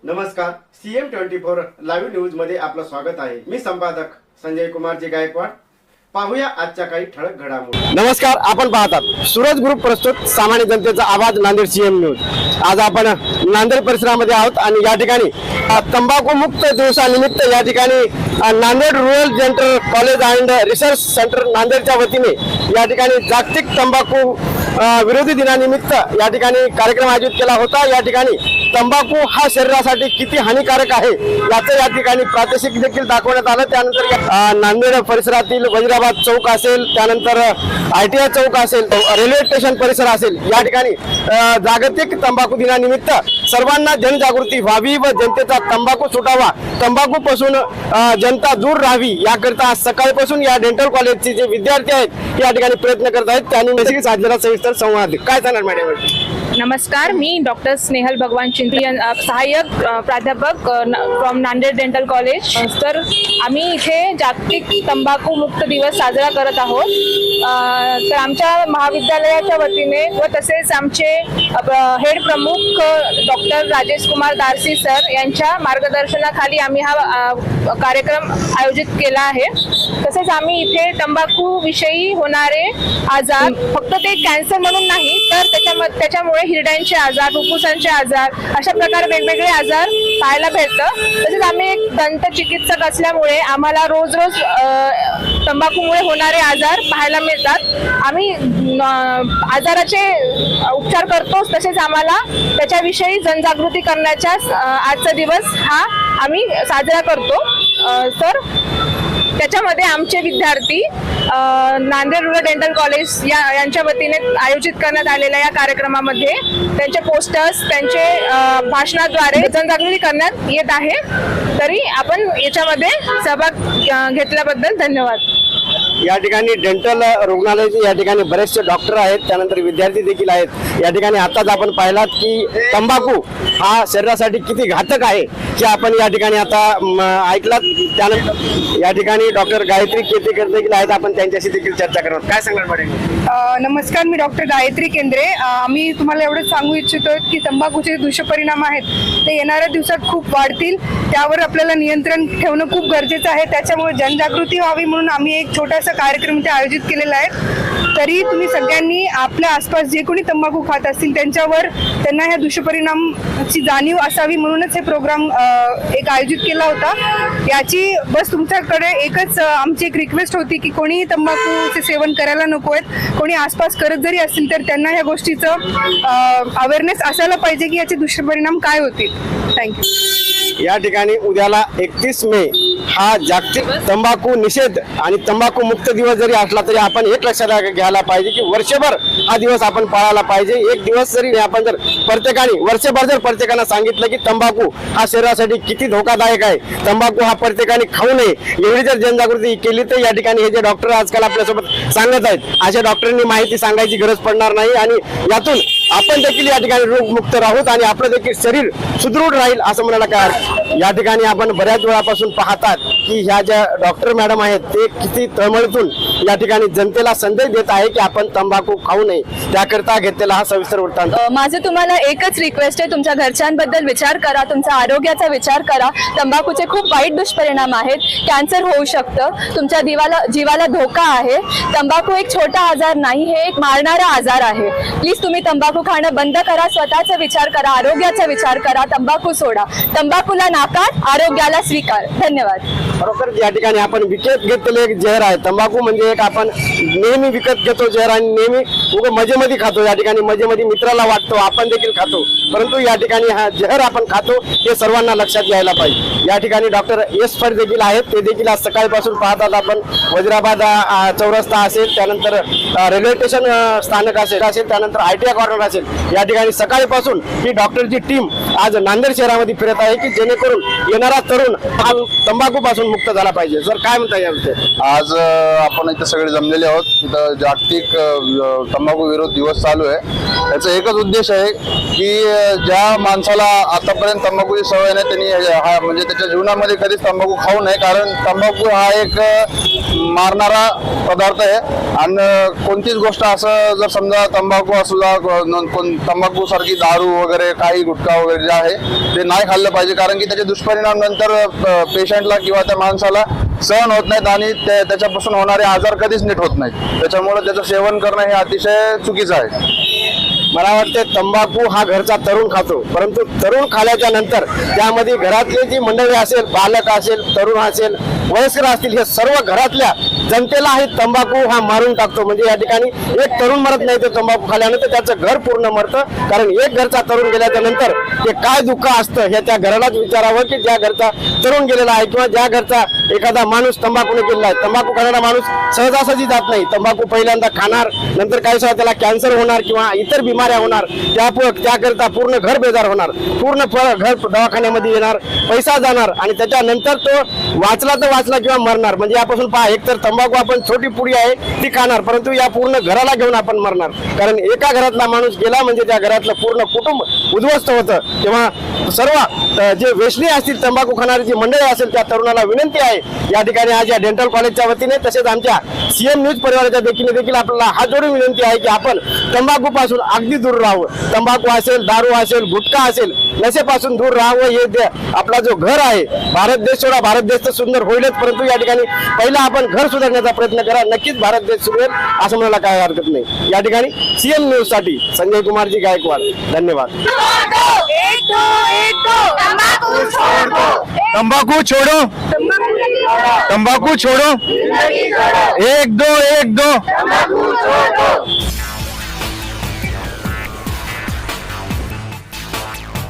नमस्कार, CM24 live news मध्ये आपलं स्वागत आहे। मी संपादक संजय कुमारजी गायकवाड। पाहूया आजच्या काही ठळक घडामोडी। नमस्कार, आपण पाहतात सूरज ग्रुप प्रस्तुत सामान्य जनतेचा आवाज नांदेड CM न्यूज। आज आपण नांदेड परिसरामध्ये आहोत आणि या ठिकाणी तंबाखू मुक्त दिवसानिमित्त या ठिकाणी Nanded rural dental college and research centre नांदेडच्या वतीने या ठिकाणी जागतिक तंबाखू विरोधी दिनानिमित्त या ठिकाणी कार्यक्रम आयोजित केला होता। या ठिकाणी तंबाखू हा शरीरासाठी किती हानिकारक आहे याचं या ठिकाणी प्रात्यक्षिक देखील दाखवण्यात आलं। त्यानंतर नांदेड परिसरातील वजीराबाद चौक असेल, त्यानंतर ITI चौक असेल, रेल्वे स्टेशन परिसर असेल, या ठिकाणी जागतिक तंबाखू दिनानिमित्त सर्वांना जनजागृती व्हावी व जनतेचा तंबाखू सुटावा, तंबाखूपासून जनता दूर राहावी याकरिता सकाळपासून या डेंटल कॉलेजचे जे विद्यार्थी आहेत या ठिकाणी प्रयत्न करत आहेत। त्यांनी साधलेला सविस्तर संवाद काय सांगणार मॅडम? नमस्कार, मी डॉक्टर स्नेहल भगवान चिंत्री, सहाय्यक प्राध्यापक फ्रॉम नांदेड डेंटल कॉलेज। तर आम्ही इथे जागतिक तंबाखू मुक्त दिवस साजरा करत आहोत। तर आमच्या महाविद्यालयाच्या वतीने व तसेच आमचे हेड प्रमुख डॉक्टर राजेश कुमार दारसी सर यांच्या मार्गदर्शनाखाली आम्ही हा कार्यक्रम आयोजित केला आहे। तसेच आम्ही इथे तंबाखू विषयी होणारे आजार, फक्त ते कॅन्सर म्हणून नाही तर त्याच्यामुळे हिरड्यांचे आजार, फुफ्फुसांचे आजार, अशा प्रकारे वेगवेगळे आजार पाहायला भेटतं। तसेच आम्ही एक दंत चिकित्सक असल्यामुळे आम्हाला रोज रोज तंबाखूमुळे होणारे आजार पाहायला मिळतात। आम्ही आजाराचे उपचार करतो, तसेच आम्हाला त्याच्याविषयी जनजागृती करण्याचा आजचा दिवस हा आम्ही साजरा करतो। तर त्याच्यामध्ये आमचे विद्यार्थी नांदेड रूरल डेंटल कॉलेज यांच्या वतीने आयोजित करण्यात आलेल्या या कार्यक्रमामध्ये त्यांचे पोस्टर्स, त्यांचे भाषणाद्वारे जनजागृती करण्यात येत आहे। तरी आपण याच्यामध्ये सहभाग घेतल्याबद्दल धन्यवाद। या ठिकाणी डेंटल रुग्णालयाचे या ठिकाणी बरेचसे डॉक्टर आहेत, त्यानंतर विद्यार्थी देखील आहेत। या ठिकाणी आताच आपण पाहिलात की तंबाखू हा शरीरासाठी किती घातक आहे हे आपण या ठिकाणी आता ऐकलात। त्यानंतर या ठिकाणी डॉक्टर गायत्री केतेकर देखील आहेत, आपण त्यांच्याशी देखील चर्चा करणार। काय सांगणार मॅडम? नमस्कार, मी डॉक्टर गायत्री केंद्रे। आम्ही तुम्हाला एवढंच सांगू इच्छितो की तंबाखूचे दुष्परिणाम आहेत ते येणाऱ्या दिवसात खूप वाढतील, त्यावर आपल्याला नियंत्रण ठेवणं खूप गरजेचं आहे। त्याच्यामुळे जनजागृती व्हावी म्हणून आम्ही एक छोटासा कार्यक्रम ते आयोजित केलेला आहे। तरी तुम्ही सगळ्यांनी आपल्या आसपास जे कोणी तंबाखू खात असतील त्यांना ह्या दुष्परिणामाची जाणीव असावी म्हणूनच हे प्रोग्राम एक आयोजित केला होता। याची बस तुमच्याकडे एकच आमची एक रिक्वेस्ट होती की कोणी तंबाखूचे सेवन करायला नको आहेत, कोणी आसपास करत जरी असतील तर त्यांना ह्या गोष्टीचं अवेअरनेस असायला पाहिजे की याचे दुष्परिणाम काय होतील। थँक्यू। या ठिकाणी उद्याला 31 मे हा जागतिक तंबाखू निषेध आणि तंबाखू मुक्त दिवस जरी असला तरी आपण एक लक्षात घ्यायला पाहिजे की वर्षभर हा दिवस आपण पाळायला पाहिजे। एक दिवस जरी आपण जर वर्षभर जर प्रत्येकानं सांगितलं की तंबाखू हा शरीरासाठी किती धोकादायक आहे, तंबाखू हा प्रत्येकाने खाऊ नये, एवढी जर जनजागृती केली तर या ठिकाणी हे जे डॉक्टर आजकाल आपल्यासोबत सांगत आहेत अशा डॉक्टरांनी माहिती सांगायची गरज पडणार नाही आणि यातून आपण देखील या ठिकाणी रोगमुक्त राहूत आणि आपलं देखील शरीर सुदृढ राहील असं म्हणायला काय। या ठिकाणी आपण बऱ्याच वेळापासून पाहतात की ह्या ज्या डॉक्टर मॅडम आहेत ते किती तळमळीतून या ठिकाणी जनतेला संदेश देत आहे की आपण तंबाखू खाऊ नये, त्याकरता घेतलेला हा सविस्तर वृत्तांत। माझं तुम्हाला एकच रिक्वेस्ट आहे, तुमच्या घरच्यांबद्दल विचार करा, तुमच्या आरोग्याचा विचार करा। तंबाखूचे खूप वाईट दुष्परिणाम आहेत, कॅन्सर होऊ शकतं, तुमच्या जीवाला धोका आहे। तंबाखू एक छोटा आजार नाही, हे एक मारणारा आजार आहे। प्लीज तुम्ही तंबाखू खाणं बंद करा, स्वतःचा विचार करा, आरोग्याचा विचार करा, तंबाखू सोडा। तंबाखूला नाकार, आरोग्याला स्वीकार। धन्यवाद। बरोबर, या ठिकाणी आपण विकत घेतलेले एक जहर आहे तंबाखू, म्हणजे एक आपण नेहमी विकत घेतो जहर आणि नेहमी मजेमध्ये खातो। या ठिकाणी मजेमध्ये मित्राला वाटतो, आपण देखील खातो, परंतु या ठिकाणी हा जहर आपण खातो हे सर्वांना लक्षात घ्यायला पाहिजे। या ठिकाणी डॉक्टर एस फड देखील आहेत, ते देखील आज सकाळपासून पाहतात आपण वजीराबाद चौरस्ता असेल, त्यानंतर रेल्वे स्टेशन स्थानक असेल, त्यानंतर ITI कॉर्नर असेल, या ठिकाणी सकाळपासून ही डॉक्टरची टीम आज नांदेड शहरामध्ये फिरत आहे की जेणेकरून येणारा तरुण हा तंबाखू पासून मुक्त झाला पाहिजे। सर काय म्हणता याविषयी? आज आपण इथे सगळे जमलेले आहोत। इथं जागतिक तंबाखू विरोध दिवस चालू आहे। याचा एकच उद्देश आहे की ज्या माणसाला आतापर्यंत तंबाखूची सवय नाही त्यांनी म्हणजे त्याच्या जीवनामध्ये कधीच तंबाखू खाऊ नये, कारण तंबाखू हा एक मारणारा पदार्थ आहे. आणि कोणतीच गोष्ट असं जर समजा तंबाखू असू तंबाखू सारखी दारू वगैरे काही गुटखा वगैरे जे आहे ते नाही खाल्लं पाहिजे, कारण की त्याचे दुष्परिणाम नंतर पेशंटला किंवा त्या माणसाला सहन होत नाहीत आणि त्याच्यापासून होणारे आजार कधीच नीट होत नाहीत. त्याच्यामुळे त्याचं सेवन करणं हे अतिशय चुकीचं आहे. मला वाटते तंबाखू हा घरचा तरुण खातो, परंतु तरुण खाल्याच्या नंतर त्यामध्ये घरातली जी मंडळी असेल, बालक असेल, तरुण असेल, वयस्कर असतील, हे सर्व घरातल्या जनतेला हे तंबाखू हा मारून टाकतो. म्हणजे या ठिकाणी एक तरुण मरत नाही तर तंबाखू खाल्यानंतर त्याचं घर पूर्ण मरतं. कारण एक घरचा तरुण गेल्याच्या नंतर ते काय दुःख असतं हे त्या घरालाच विचारावं, की ज्या घरचा तरुण गेलेला आहे किंवा ज्या घरचा एखादा माणूस तंबाखूने गेलेला आहे. तंबाखू खाणारा माणूस सहजासहजी जात नाही. तंबाखू पहिल्यांदा खाणार, नंतर काही वेळा त्याला कॅन्सर होणार किंवा इतर बिमाऱ्या होणार, त्याकरता पूर्ण घर बेजार होणार, पूर्ण घर दवाखान्यामध्ये येणार, पैसा जाणार आणि त्याच्यानंतर तो वाचला तर वाचला किंवा मरणार. म्हणजे यापासून पहा, एकतर तंबाखू आपण छोटी पुडी आहे ती खाणार, परंतु या पूर्ण घराला घेऊन आपण मरणार. कारण एका घरातला माणूस गेला म्हणजे त्या घरातलं पूर्ण कुटुंब उद्ध्वस्त होतं. तेव्हा सर्व जे व्यसनी असतील, तंबाखू खाणारी जी मंडळी असेल, त्या तरुणाला विनंती आहे या ठिकाणी आज या डेंटल कॉलेजच्या वतीने तसेच आमच्या सीएम न्यूज परिवाराच्या देखील आपल्याला हात जोडून विनंती आहे की आपण तंबाखू पासून अगदी दूर राहावं. तंबाखू असेल, दारू असेल, गुटखा असेल, नशेपासून दूर राहावं. हे आपला जो घर आहे, भारत देश सोडा, भारत देश तर सुंदर होईलच, परंतु या ठिकाणी पहिला आपण घर सुधारण्याचा प्रयत्न करा. नक्कीच भारत देश सुधरेल असं म्हणायला काय हरकत नाही. या ठिकाणी सीएम न्यूज साठी संजय कुमारजी गायकवाड, धन्यवाद. तंबाकू छोड़ो, तंबाकू छोड़ो, 1 2 1 2.